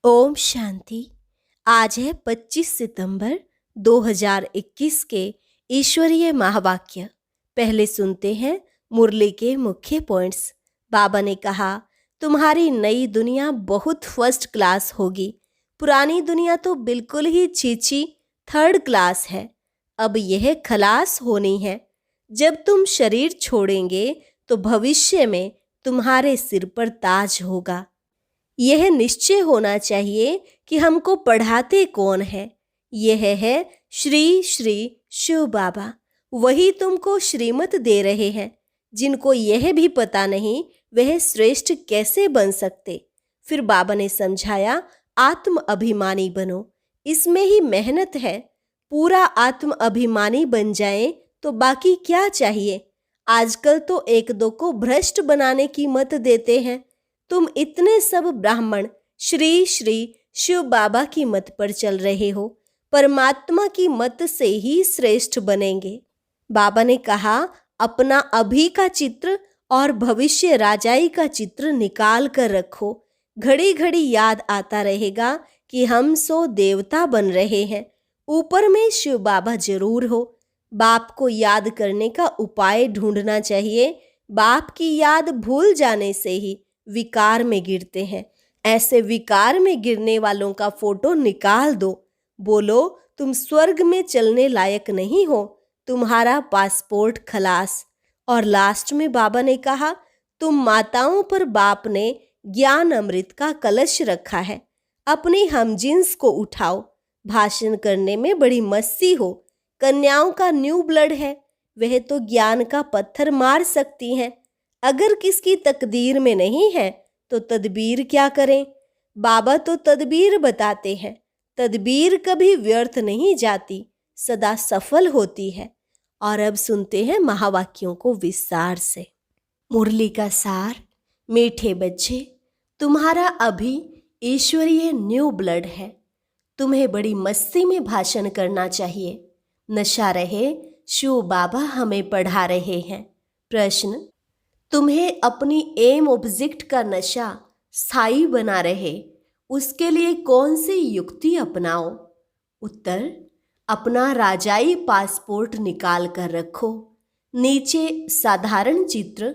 ओम शांति। आज है 25 सितंबर 2021 के ईश्वरीय महावाक्य। पहले सुनते हैं मुरली के मुख्य पॉइंट्स। बाबा ने कहा, तुम्हारी नई दुनिया बहुत फर्स्ट क्लास होगी। पुरानी दुनिया तो बिल्कुल ही छीछी थर्ड क्लास है। अब यह खलास होनी है। जब तुम शरीर छोड़ेंगे तो भविष्य में तुम्हारे सिर पर ताज होगा। यह निश्चय होना चाहिए कि हमको पढ़ाते कौन है। यह है श्री श्री शिव बाबा। वही तुमको श्रीमत दे रहे हैं। जिनको यह भी पता नहीं वह श्रेष्ठ कैसे बन सकते। फिर बाबा ने समझाया, आत्म अभिमानी बनो। इसमें ही मेहनत है। पूरा आत्म अभिमानी बन जाए तो बाकी क्या चाहिए। आजकल तो एक दो को भ्रष्ट बनाने की मत देते हैं। तुम इतने सब ब्राह्मण श्री श्री शिव बाबा की मत पर चल रहे हो। परमात्मा की मत से ही श्रेष्ठ बनेंगे। बाबा ने कहा, अपना अभी का चित्र और भविष्य राजाई का चित्र निकाल कर रखो। घड़ी घड़ी याद आता रहेगा कि हम सो देवता बन रहे हैं। ऊपर में शिव बाबा जरूर हो। बाप को याद करने का उपाय ढूंढना चाहिए। बाप की याद भूल जाने से ही विकार में गिरते हैं। ऐसे विकार में गिरने वालों का फोटो निकाल दो। बोलो, तुम स्वर्ग में चलने लायक नहीं हो। तुम्हारा पासपोर्ट खलास। और लास्ट में बाबा ने कहा, तुम माताओं पर बाप ने ज्ञान अमृत का कलश रखा है। अपनी हमजिन्स को उठाओ। भाषण करने में बड़ी मस्ती हो। कन्याओं का न्यू ब्लड है। वह तो ज्ञान का पत्थर मार सकती हैं। अगर किसकी तकदीर में नहीं है तो तदबीर क्या करें। बाबा तो तदबीर बताते हैं। तदबीर कभी व्यर्थ नहीं जाती, सदा सफल होती है। और अब सुनते हैं महावाक्यों को विस्तार से। मुरली का सार। मीठे बच्चे, तुम्हारा अभी ईश्वरीय न्यू ब्लड है। तुम्हें बड़ी मस्ती में भाषण करना चाहिए। नशा रहे, शिव बाबा हमें पढ़ा रहे हैं। प्रश्न, तुम्हें अपनी एम ऑब्जेक्ट का नशा स्थायी बना रहे, उसके लिए कौन सी युक्ति अपनाओ। उत्तर, अपना राजाई पासपोर्ट निकाल कर रखो। नीचे साधारण चित्र,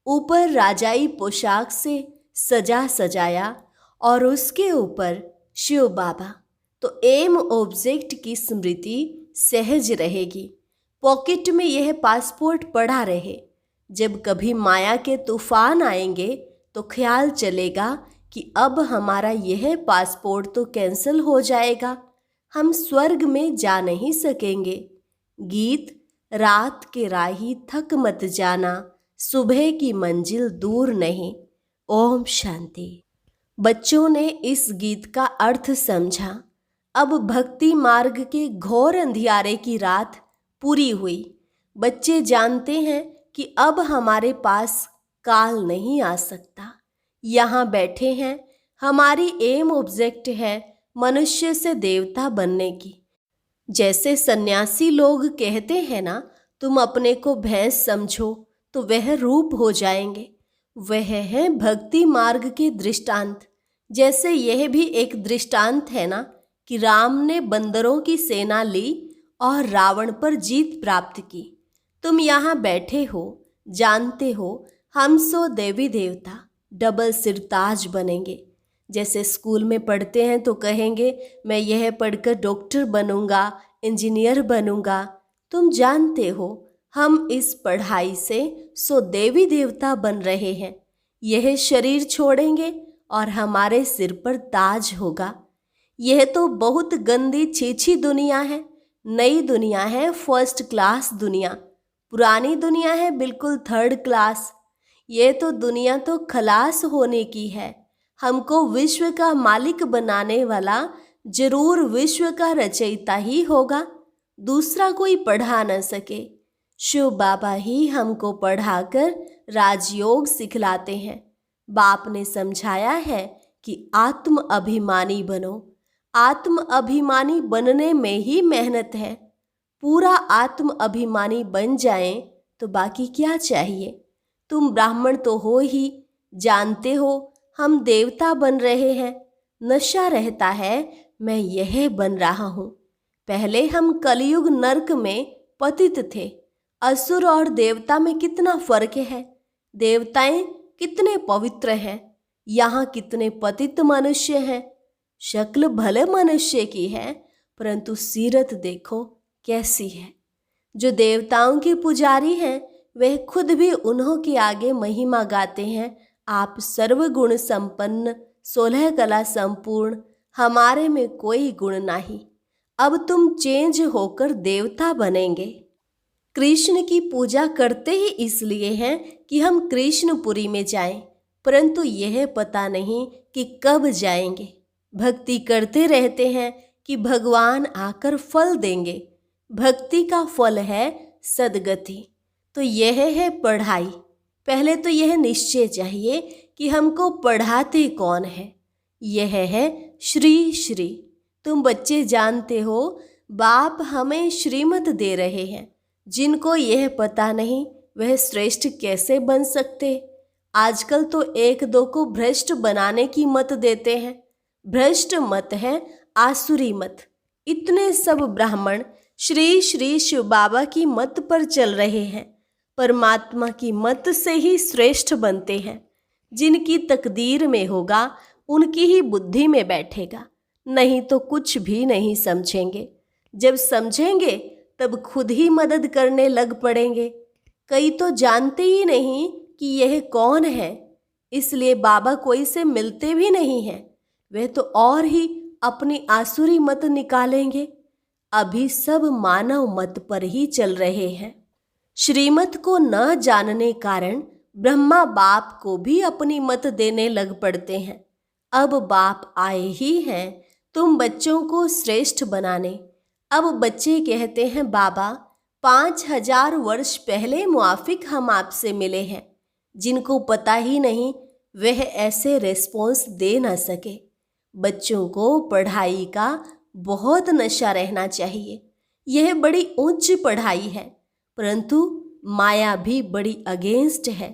ऊपर राजाई पोशाक से सजा सजाया और उसके ऊपर शिव बाबा। तो एम ऑब्जेक्ट की स्मृति सहज रहेगी। पॉकेट में यह पासपोर्ट पड़ा रहे। जब कभी माया के तूफान आएंगे तो ख्याल चलेगा कि अब हमारा यह पासपोर्ट तो कैंसिल हो जाएगा। हम स्वर्ग में जा नहीं सकेंगे। गीत, रात के राही थक मत जाना, सुबह की मंजिल दूर नहीं। ओम शांति। बच्चों ने इस गीत का अर्थ समझा। अब भक्ति मार्ग के घोर अंधियारे की रात पूरी हुई। बच्चे जानते हैं कि अब हमारे पास काल नहीं आ सकता। यहाँ बैठे हैं। हमारी एम ऑब्जेक्ट है मनुष्य से देवता बनने की। जैसे सन्यासी लोग कहते हैं ना, तुम अपने को भैंस समझो तो वह रूप हो जाएंगे। वह है भक्ति मार्ग के दृष्टांत। जैसे यह भी एक दृष्टांत है ना कि राम ने बंदरों की सेना ली और रावण पर जीत प्राप्त की। तुम यहाँ बैठे हो, जानते हो हम सो देवी देवता डबल सिरताज बनेंगे। जैसे स्कूल में पढ़ते हैं तो कहेंगे, मैं यह पढ़कर डॉक्टर बनूंगा, इंजीनियर बनूंगा। तुम जानते हो हम इस पढ़ाई से सो देवी देवता बन रहे हैं। यह शरीर छोड़ेंगे और हमारे सिर पर ताज होगा। यह तो बहुत गंदी छीछी दुनिया है। नई दुनिया है फर्स्ट क्लास दुनिया। पुरानी दुनिया है बिल्कुल थर्ड क्लास। ये तो दुनिया तो खलास होने की है। हमको विश्व का मालिक बनाने वाला जरूर विश्व का रचयिता ही होगा। दूसरा कोई पढ़ा न सके। शिव बाबा ही हमको पढ़ाकर राजयोग सिखलाते हैं। बाप ने समझाया है कि आत्म अभिमानी बनो। आत्म अभिमानी बनने में ही मेहनत है। पूरा आत्म अभिमानी बन जाएं तो बाकी क्या चाहिए। तुम ब्राह्मण तो हो ही, जानते हो हम देवता बन रहे हैं। नशा रहता है मैं यह बन रहा हूँ। पहले हम कलयुग नरक में पतित थे। असुर और देवता में कितना फर्क है। देवताएं कितने पवित्र हैं, यहाँ कितने पतित मनुष्य हैं। शक्ल भले मनुष्य की है, परंतु सीरत देखो कैसी है। जो देवताओं के पुजारी हैं वह खुद भी उन्हों के आगे महिमा गाते हैं, आप सर्वगुण संपन्न, 16 कला संपूर्ण, हमारे में कोई गुण नहीं। अब तुम चेंज होकर देवता बनेंगे। कृष्ण की पूजा करते ही इसलिए हैं कि हम कृष्णपुरी में जाएं, परंतु यह पता नहीं कि कब जाएंगे। भक्ति करते रहते हैं कि भगवान आकर फल देंगे। भक्ति का फल है सद्गति। तो यह है पढ़ाई। पहले तो यह निश्चय चाहिए कि हमको पढ़ाते कौन है। यह है श्री श्री। तुम बच्चे जानते हो बाप हमें श्रीमत दे रहे हैं। जिनको यह पता नहीं वह श्रेष्ठ कैसे बन सकते। आजकल तो एक दो को भ्रष्ट बनाने की मत देते हैं। भ्रष्ट मत है आसुरी मत। इतने सब ब्राह्मण श्री श्री शिव बाबा की मत पर चल रहे हैं। परमात्मा की मत से ही श्रेष्ठ बनते हैं। जिनकी तकदीर में होगा उनकी ही बुद्धि में बैठेगा, नहीं तो कुछ भी नहीं समझेंगे। जब समझेंगे तब खुद ही मदद करने लग पड़ेंगे। कई तो जानते ही नहीं कि यह कौन है, इसलिए बाबा कोई से मिलते भी नहीं हैं। वे तो और ही अपनी आसुरी मत निकालेंगे। अभी सब मानव मत पर ही चल रहे हैं। श्रीमत को न जानने कारण ब्रह्मा बाप को भी अपनी मत देने लग पड़ते हैं। अब बाप आए ही हैं तुम बच्चों को श्रेष्ठ बनाने। अब बच्चे कहते हैं बाबा 5000 वर्ष पहले मुआफिक हम आपसे मिले हैं। जिनको पता ही नहीं वह ऐसे रेस्पॉन्स दे न सके। बच्चों को पढ़ाई का बहुत नशा रहना चाहिए। यह बड़ी उच्च पढ़ाई है, परंतु माया भी बड़ी अगेंस्ट है।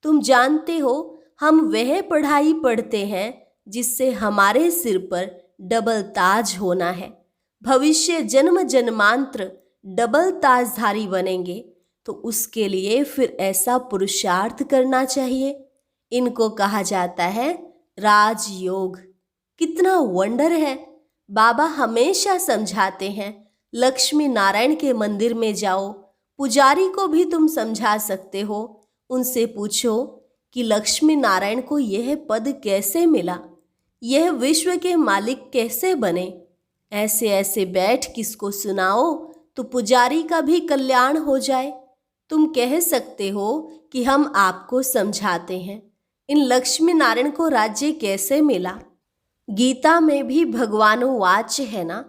तुम जानते हो हम वह पढ़ाई पढ़ते हैं जिससे हमारे सिर पर डबल ताज होना है। भविष्य जन्म जन्मांतर डबल ताजधारी बनेंगे, तो उसके लिए फिर ऐसा पुरुषार्थ करना चाहिए। इनको कहा जाता है राजयोग। कितना वंडर है। बाबा हमेशा समझाते हैं लक्ष्मी नारायण के मंदिर में जाओ। पुजारी को भी तुम समझा सकते हो। उनसे पूछो कि लक्ष्मी नारायण को यह पद कैसे मिला, यह विश्व के मालिक कैसे बने। ऐसे ऐसे बैठ किसको सुनाओ तो पुजारी का भी कल्याण हो जाए। तुम कह सकते हो कि हम आपको समझाते हैं। इन लक्ष्मी नारायण को राज्य कैसे मिला। गीता में भी भगवानो वाच्य है ना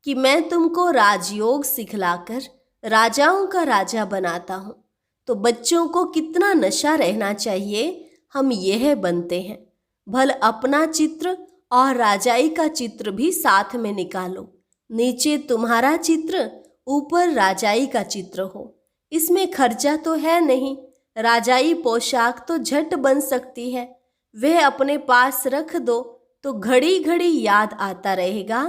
कि मैं तुमको राजयोग सिखलाकर राजाओं का राजा बनाता हूँ। तो बच्चों को कितना नशा रहना चाहिए, हम यह बनते हैं। भल अपना चित्र और राजाई का चित्र भी साथ में निकालो। नीचे तुम्हारा चित्र, ऊपर राजाई का चित्र हो। इसमें खर्चा तो है नहीं। राजाई पोशाक तो झट बन सकती है। वह अपने पास रख दो तो घड़ी घड़ी याद आता रहेगा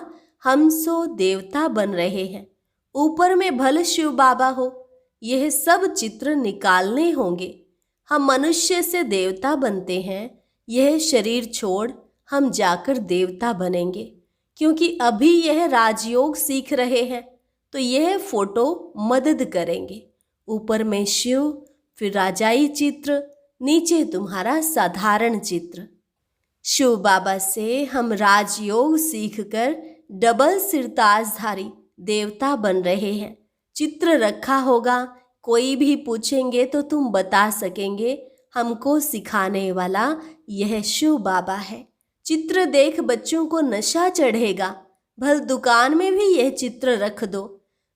हम सो देवता बन रहे हैं। ऊपर में भले शिव बाबा हो। यह सब चित्र निकालने होंगे। हम मनुष्य से देवता बनते हैं। यह शरीर छोड़ हम जाकर देवता बनेंगे। क्योंकि अभी यह राजयोग सीख रहे हैं, तो यह फोटो मदद करेंगे। ऊपर में शिव, फिर राजाई चित्र, नीचे तुम्हारा साधारण चित्र। शिव बाबा से हम राजयोग सीखकर डबल सिरताजधारी देवता बन रहे हैं। चित्र रखा होगा, कोई भी पूछेंगे तो तुम बता सकेंगे हमको सिखाने वाला यह शिव बाबा है। चित्र देख बच्चों को नशा चढ़ेगा। भल दुकान में भी यह चित्र रख दो।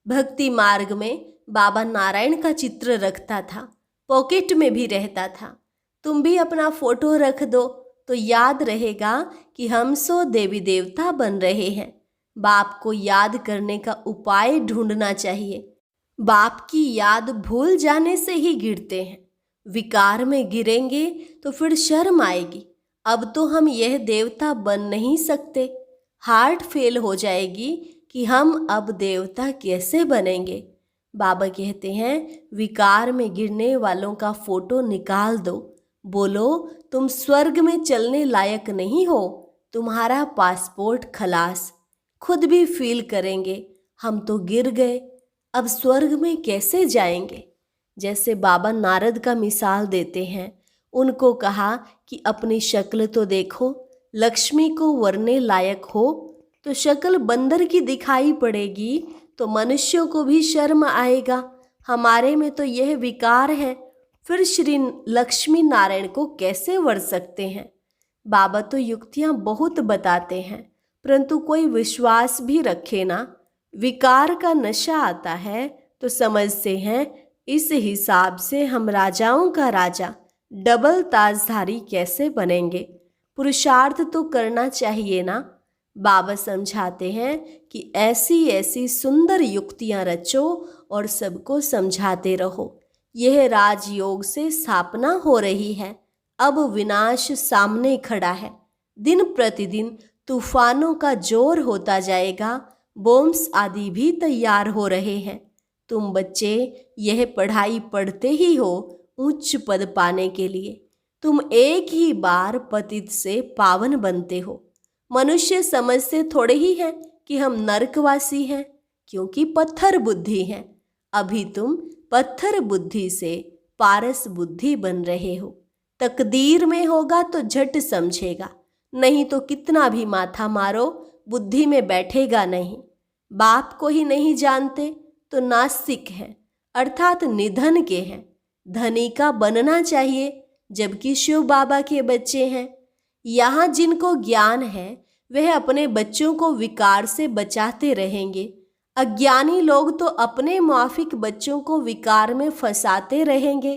भक्ति मार्ग में बाबा नारायण का चित्र रखता था, पॉकेट में भी रहता था। तुम भी अपना फोटो रख दो तो याद रहेगा कि हम सो देवी देवता बन रहे हैं। बाप को याद करने का उपाय ढूंढना चाहिए। बाप की याद भूल जाने से ही गिरते हैं। विकार में गिरेंगे तो फिर शर्म आएगी। अब तो हम यह देवता बन नहीं सकते। हार्ट फेल हो जाएगी कि हम अब देवता कैसे बनेंगे। बाबा कहते हैं विकार में गिरने वालों का फोटो निकाल दो, बोलो तुम स्वर्ग में चलने लायक नहीं हो, तुम्हारा पासपोर्ट खलास। खुद भी फील करेंगे हम तो गिर गए, अब स्वर्ग में कैसे जाएंगे। जैसे बाबा नारद का मिसाल देते हैं, उनको कहा कि अपनी शक्ल तो देखो, लक्ष्मी को वरने लायक हो तो शक्ल बंदर की दिखाई पड़ेगी तो मनुष्यों को भी शर्म आएगा। हमारे में तो यह विकार है, फिर श्री लक्ष्मी नारायण को कैसे वर सकते हैं। बाबा तो युक्तियां बहुत बताते हैं, परंतु कोई विश्वास भी रखे ना। विकार का नशा आता है तो समझते हैं इस हिसाब से हम राजाओं का राजा डबल ताजधारी कैसे बनेंगे। पुरुषार्थ तो करना चाहिए ना। बाबा समझाते हैं कि ऐसी ऐसी सुंदर युक्तियां रचो और सबको समझाते रहो। यह राजयोग से स्थापना हो रही है, अब विनाश सामने खड़ा है। दिन प्रतिदिन तूफानों का जोर होता जाएगा, बॉम्ब्स आदि भी तैयार हो रहे हैं। तुम बच्चे यह पढ़ाई पढ़ते ही हो उच्च पद पाने के लिए। तुम एक ही बार पतित से पावन बनते हो। मनुष्य समझते थोड़े ही हैं कि हम नरकवासी हैं, क्योंकि पत्थर बुद्धि है। अभी तुम पत्थर बुद्धि से पारस बुद्धि बन रहे हो। तकदीर में होगा तो झट समझेगा, नहीं तो कितना भी माथा मारो बुद्धि में बैठेगा नहीं। बाप को ही नहीं जानते तो नास्तिक हैं, अर्थात निधन के हैं। धनी का बनना चाहिए, जबकि शिव बाबा के बच्चे हैं। यहाँ जिनको ज्ञान है वह अपने बच्चों को विकार से बचाते रहेंगे। अज्ञानी लोग तो अपने माफिक बच्चों को विकार में फंसाते रहेंगे।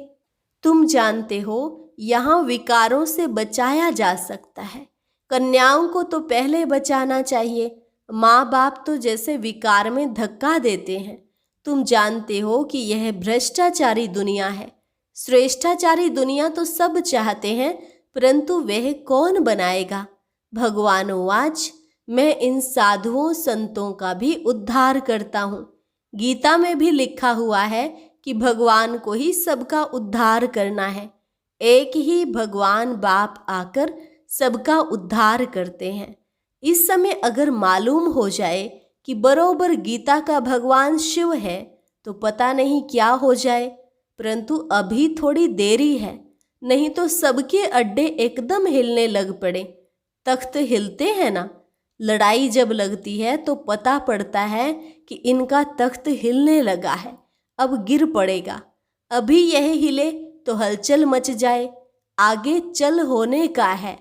तुम जानते हो यहाँ विकारों से बचाया जा सकता है। कन्याओं को तो पहले बचाना चाहिए। माँ बाप तो जैसे विकार में धक्का देते हैं। तुम जानते हो कि यह भ्रष्टाचारी दुनिया है। श्रेष्ठाचारी दुनिया तो सब चाहते हैं, परंतु वह कौन बनाएगा। भगवान उवाच, मैं इन साधुओं संतों का भी उद्धार करता हूँ। गीता में भी लिखा हुआ है कि भगवान को ही सबका उद्धार करना है। एक ही भगवान बाप आकर सबका उद्धार करते हैं। इस समय अगर मालूम हो जाए कि बरोबर गीता का भगवान शिव है तो पता नहीं क्या हो जाए, परंतु अभी थोड़ी देरी है, नहीं तो सबके अड्डे एकदम हिलने लग पड़े। तख्त हिलते हैं ना, लड़ाई जब लगती है तो पता पड़ता है कि इनका तख्त हिलने लगा है, अब गिर पड़ेगा। अभी यह हिले तो हलचल मच जाए, आगे चल होने का है।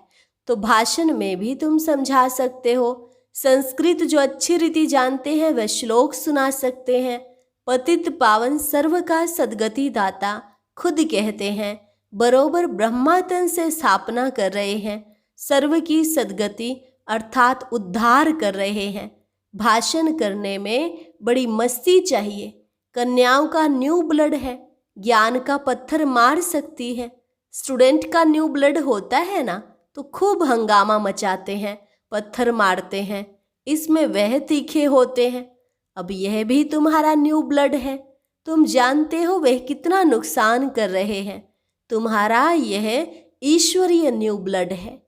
तो भाषण में भी तुम समझा सकते हो। संस्कृत जो अच्छी रीति जानते हैं वह श्लोक सुना सकते हैं। पतित पावन सर्व का सदगति दाता खुद कहते हैं, बरोबर ब्रह्मातन से स्थापना कर रहे हैं। सर्व की सदगति अर्थात उद्धार कर रहे हैं। भाषण करने में बड़ी मस्ती चाहिए। कन्याओं का न्यू ब्लड है, ज्ञान का पत्थर मार सकती है। स्टूडेंट का न्यू ब्लड होता है ना तो खूब हंगामा मचाते हैं, पत्थर मारते हैं, इसमें वह तीखे होते हैं। अब यह भी तुम्हारा न्यू ब्लड है, तुम जानते हो वह कितना नुकसान कर रहे हैं। तुम्हारा यह ईश्वरीय न्यू ब्लड है।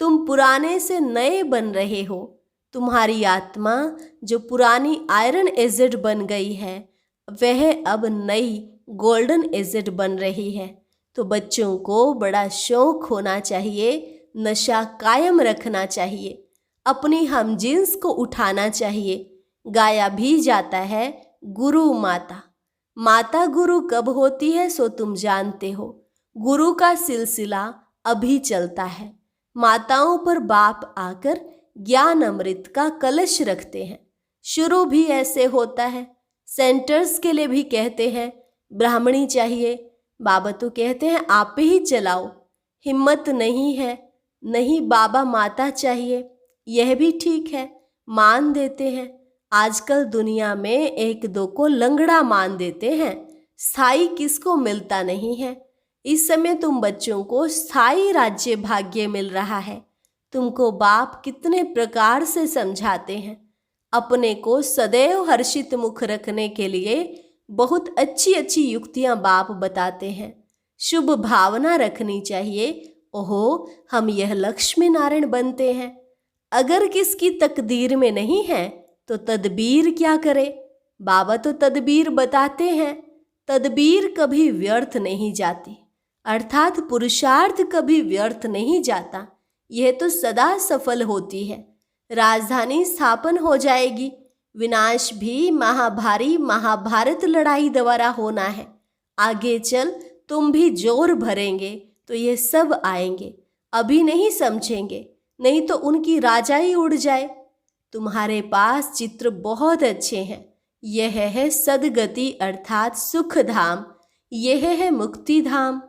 तुम पुराने से नए बन रहे हो। तुम्हारी आत्मा जो पुरानी आयरन एसिड बन गई है वह अब नई गोल्डन एसिड बन रही है। तो बच्चों को बड़ा शौक होना चाहिए, नशा कायम रखना चाहिए, अपनी हमजिन्स को उठाना चाहिए। गाया भी जाता है गुरु माता। माता गुरु कब होती है सो तुम जानते हो। गुरु का सिलसिला अभी चलता है। माताओं पर बाप आकर ज्ञान अमृत का कलश रखते हैं। शुरू भी ऐसे होता है। सेंटर्स के लिए भी कहते हैं ब्राह्मणी चाहिए। बाबा तो कहते हैं आप ही चलाओ। हिम्मत नहीं है, नहीं बाबा माता चाहिए, यह भी ठीक है, मान देते हैं। आजकल दुनिया में एक दो को लंगड़ा मान देते हैं, स्थाई किसको मिलता नहीं है। इस समय तुम बच्चों को स्थायी राज्य भाग्य मिल रहा है। तुमको बाप कितने प्रकार से समझाते हैं। अपने को सदैव हर्षित मुख रखने के लिए बहुत अच्छी अच्छी युक्तियां बाप बताते हैं। शुभ भावना रखनी चाहिए। ओहो, हम यह लक्ष्मी नारायण बनते हैं। अगर किसकी तकदीर में नहीं है तो तदबीर क्या करे। बाबा तो तदबीर बताते हैं। तदबीर कभी व्यर्थ नहीं जाती, अर्थात पुरुषार्थ कभी व्यर्थ नहीं जाता। यह तो सदा सफल होती है। राजधानी स्थापन हो जाएगी। विनाश भी महाभारी महाभारत लड़ाई द्वारा होना है। आगे चल तुम भी जोर भरेंगे तो ये सब आएंगे। अभी नहीं समझेंगे, नहीं तो उनकी राजाई उड़ जाए। तुम्हारे पास चित्र बहुत अच्छे हैं। यह है सदगति अर्थात सुख धाम, यह है मुक्ति धाम।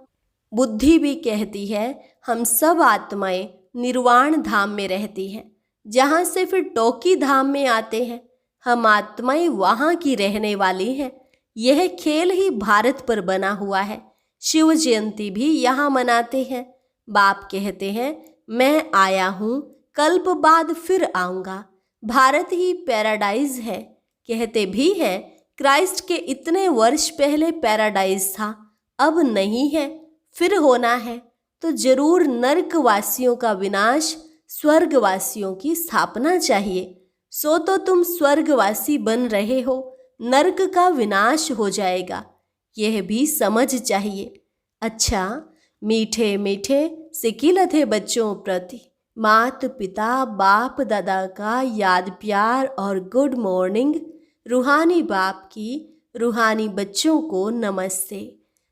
बुद्धि भी कहती है हम सब आत्माएं निर्वाण धाम में रहती हैं, जहाँ से फिर टोकी धाम में आते हैं। हम आत्माएं वहाँ की रहने वाली हैं। यह खेल ही भारत पर बना हुआ है। शिव जयंती भी यहाँ मनाते हैं। बाप कहते हैं मैं आया हूँ, कल्प बाद फिर आऊँगा। भारत ही पैराडाइज है। कहते भी हैं क्राइस्ट के इतने वर्ष पहले पैराडाइज था, अब नहीं है, फिर होना है। तो जरूर नर्कवासियों का विनाश, स्वर्गवासियों की स्थापना चाहिए। सो तो तुम स्वर्गवासी बन रहे हो, नर्क का विनाश हो जाएगा, यह भी समझ चाहिए। अच्छा, मीठे मीठे सिकिलथे बच्चों प्रति मात पिता बाप दादा का याद प्यार और गुड मॉर्निंग। रूहानी बाप की रूहानी बच्चों को नमस्ते।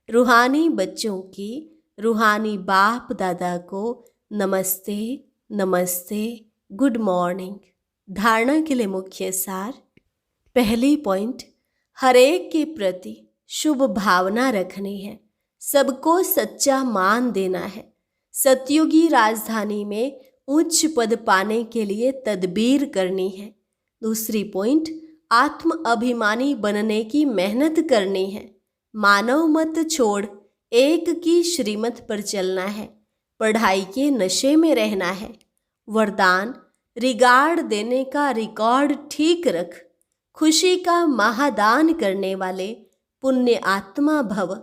रूहानी बच्चों की रूहानी बाप दादा को नमस्ते नमस्ते, गुड मॉर्निंग। धारणा के लिए मुख्य सार। पहली पॉइंट, हरेक के प्रति शुभ भावना रखनी है। सबको सच्चा मान देना है। सतयुगी राजधानी में उच्च पद पाने के लिए तदबीर करनी है। दूसरी पॉइंट, आत्म अभिमानी बनने की मेहनत करनी है। मानव मत छोड़ एक की श्रीमत पर चलना है। पढ़ाई के नशे में रहना है। वरदान, रिगार्ड देने का रिकॉर्ड ठीक रख। खुशी का महादान करने वाले पुण्य आत्मा भव।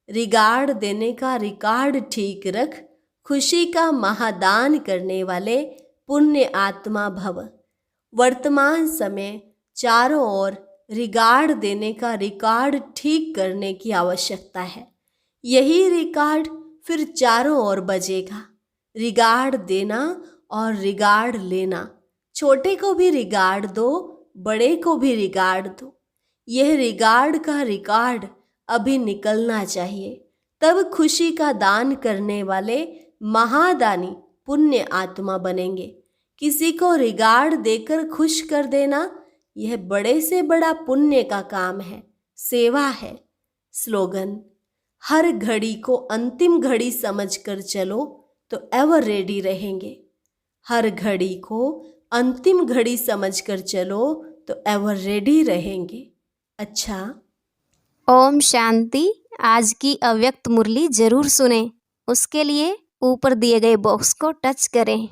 रिगार्ड देने का रिकॉर्ड ठीक रख। खुशी का महादान करने वाले पुण्य आत्मा भव। वर्तमान समय चारों ओर रिगार्ड देने का रिकॉर्ड ठीक करने की आवश्यकता है। यही रिकॉर्ड फिर चारों ओर बजेगा। रिगार्ड देना और रिगार्ड लेना। छोटे को भी रिगार्ड दो, बड़े को भी रिगार्ड दो। यह रिगार्ड का रिकॉर्ड अभी निकलना चाहिए। तब खुशी का दान करने वाले महादानी पुण्य आत्मा बनेंगे। किसी को रिगार्ड देकर खुश कर देना, यह बड़े से बड़ा पुण्य का काम है, सेवा है। स्लोगन, हर घड़ी को अंतिम घड़ी समझकर चलो तो एवर रेडी रहेंगे। हर घड़ी को अंतिम घड़ी समझकर चलो तो एवर रेडी रहेंगे। अच्छा, ओम शांति। आज की अव्यक्त मुरली जरूर सुने। उसके लिए ऊपर दिए गए बॉक्स को टच करें।